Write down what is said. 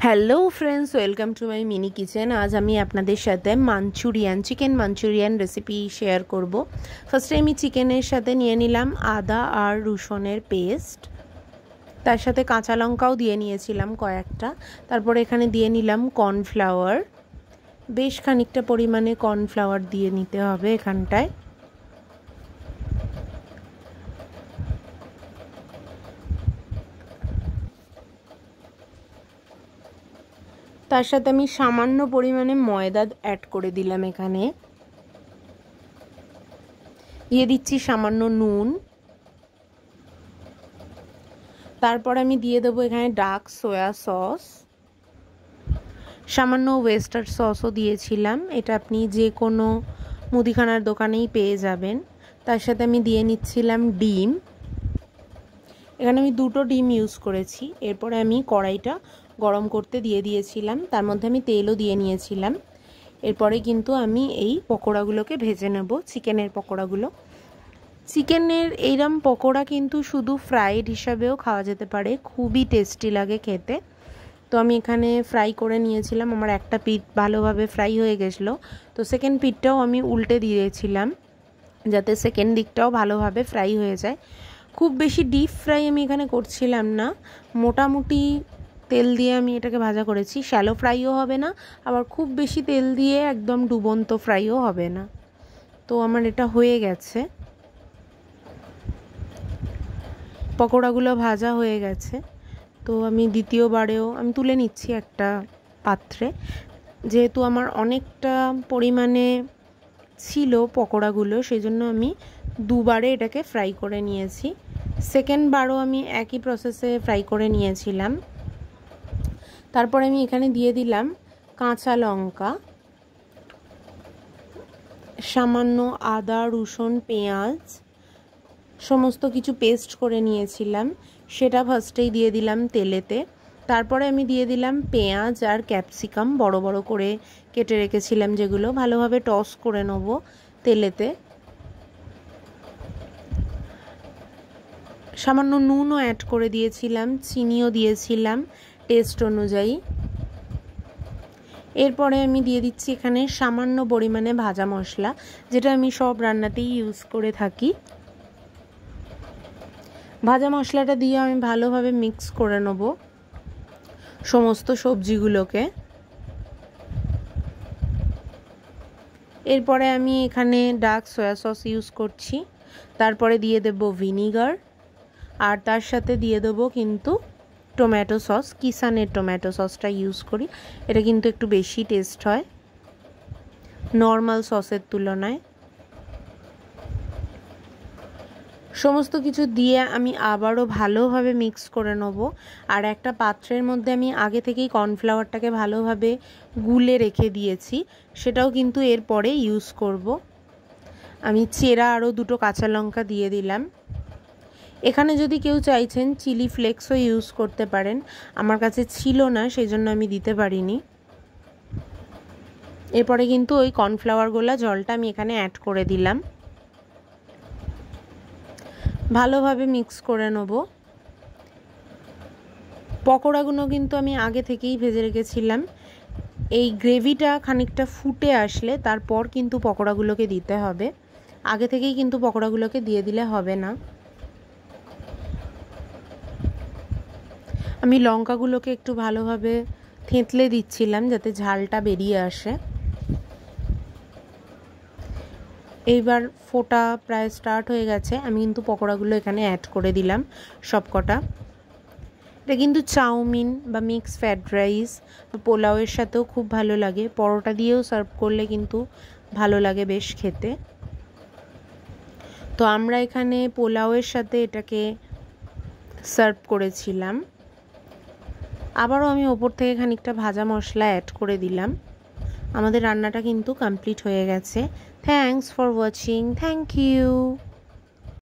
Hello friends, welcome to my mini kitchen. আজ আমি আপনাদের সাথে চিকেন মাঞ্চুরিয়ান রেসিপি শেয়ার করব। ফার্স্টে আমি চিকেনের সাথে নিয়ে নিলাম আদা আর রসুনের পেস্ট, তার সাথে কাঁচা লঙ্কাও দিয়ে নিয়েছিলাম কয়েকটা। তারপরে এখানে দিয়ে নিলাম কর্নফ্লাওয়ার, বেশ খানিকটা পরিমাণে কর্নফ্লাওয়ার দিয়ে নিতে হবে এখানটায়। তার সাথে আমি সামান্য পরিমাণে ময়দা অ্যাড করে দিলাম। এখানে দিয়ে দিচ্ছি সামান্য নুন। তারপর আমি দিয়ে দেবো এখানে ডার্ক সোয়া সস, সামান্য ওয়েস্টার সসও দিয়েছিলাম, এটা আপনি যে কোনো মুদিখানার দোকানেই পেয়ে যাবেন। তার সাথে আমি দিয়ে নিচ্ছিলাম ডিম, এখানে আমি 2টো ডিম ইউজ করেছি। এরপরে আমি কড়াইটা গরম করতে দিয়ে দিয়েছিলাম, তার মধ্যে আমি তেলও দিয়ে নিয়েছিলাম। এরপরে কিন্তু আমি এই পকোড়াগুলোকে ভেজে নেব, চিকেনের পকোড়াগুলো। চিকেনের এইরকম পকোড়া কিন্তু শুধু ফ্রাইড হিসাবেও খাওয়া যেতে পারে, খুবই টেস্টি লাগে খেতে। তো আমি এখানে ফ্রাই করে নিয়েছিলাম, আমার একটা পিঠ ভালোভাবে ফ্রাই হয়ে গেছিলো, তো সেকেন্ড পিঠটাও আমি উল্টে দিয়েছিলাম যাতে সেকেন্ড দিকটাও ভালোভাবে ফ্রাই হয়ে যায়। খুব বেশি ডিপ ফ্রাই আমি এখানে করছিলাম না, মোটামুটি তেল দিয়ে আমি এটাকে ভাজা করেছি। শ্যালো ফ্রাইও হবে না, আবার খুব বেশি তেল দিয়ে একদম ডুবন্ত ফ্রাইও হবে না। তো আমার এটা হয়ে গেছে, পকোড়াগুলো ভাজা হয়ে গেছে। তো আমি দ্বিতীয়বারেও আমি তুলে নিচ্ছি একটা পাত্রে, যেহেতু আমার অনেকটা পরিমাণে ছিল পকোড়াগুলো, সেই জন্য আমি দুবারে এটাকে ফ্রাই করে নিয়েছি। সেকেন্ড বারও আমি একই প্রসেসে ফ্রাই করে নিয়েছিলাম। তারপরে আমি এখানে দিয়ে দিলাম কাঁচা লঙ্কা, সামান্য আদা রসুন পেঁয়াজ সমস্ত কিছু পেস্ট করে নিয়েছিলাম, সেটা ফার্স্টেই দিয়ে দিলাম তেলেতে। তারপরে আমি দিয়ে দিলাম পেঁয়াজ আর ক্যাপসিকাম বড় বড় করে কেটে রেখেছিলাম, যেগুলো ভালোভাবে টস করে নেব তেলেতে। সামান্য নুনও অ্যাড করে দিয়েছিলাম, চিনিও দিয়েছিলাম টেস্ট অনুযায়ী। এরপরে আমি দিয়ে দিচ্ছি এখানে সামান্য পরিমাণে ভাজা মশলা, যেটা আমি সব রান্নাতেই ইউজ করে থাকি। ভাজা মশলাটা দিয়ে আমি ভালোভাবে মিক্স করে নেব সমস্ত সবজিগুলোকে। এরপরে আমি এখানে ডার্ক সয়া সস ইউজ করছি, তারপরে দিয়ে দেব ভিনিগার, আর তার সাথে দিয়ে দেবো কিন্তু টমেটো সস। কিষানের টমেটো সসটা ইউজ করি, এটা কিন্তু একটু বেশি টেস্ট হয় নর্মাল সসের তুলনায়। সমস্ত কিছু দিয়ে আমি আবারও ভালোভাবে মিক্স করে নেব। আর একটা পাত্রের মধ্যে আমি আগে থেকেই কর্নফ্লাওয়ারটাকে ভালোভাবে গুলে রেখে দিয়েছি, সেটাও কিন্তু এরপরে ইউজ করব। আমি চেরা আরও 2টো কাঁচা লঙ্কা দিয়ে দিলাম। এখানে যদি কেউ চাইছেন চিলি ফ্লেক্সও ইউজ করতে পারেন, আমার কাছে ছিল না সেই জন্য আমি দিতে পারিনি। এরপরে কিন্তু ওই কর্নফ্লাওয়ারগুলো জলটা আমি এখানে অ্যাড করে দিলাম, ভালোভাবে মিক্স করে নেব। পকোড়াগুলো কিন্তু আমি আগে থেকেই ভেজে রেখেছিলাম। এই গ্রেভিটা খানিকটা ফুটে আসলে তারপর কিন্তু পকোড়াগুলোকে দিতে হবে, আগে থেকেই কিন্তু পকোড়াগুলোকে দিয়ে দিলে হবে না। আমি লঙ্কাগুলোকে একটু ভালোভাবে থেঁতলে দিচ্ছিলাম যাতে ঝালটা বেরিয়ে আসে। এইবার ফোটা প্রায় স্টার্ট হয়ে গেছে, আমি কিন্তু পকোড়াগুলো এখানে অ্যাড করে দিলাম সবকটা। এটা কিন্তু চাউমিন বা মিক্স ফ্রাইড রাইস পোলাওয়ের সাথেও খুব ভালো লাগে, পরোটা দিয়েও সার্ভ করলে কিন্তু ভালো লাগে বেশ খেতে। তো আমরা এখানে পোলাওয়ের সাথে এটাকে সার্ভ করেছিলাম। আবারও আমি ওপর থেকে খানিকটা ভাজা মশলা অ্যাড করে দিলাম। আমাদের রান্নাটা কিন্তু কমপ্লিট হয়ে গেছে। Thanks for watching, thank you.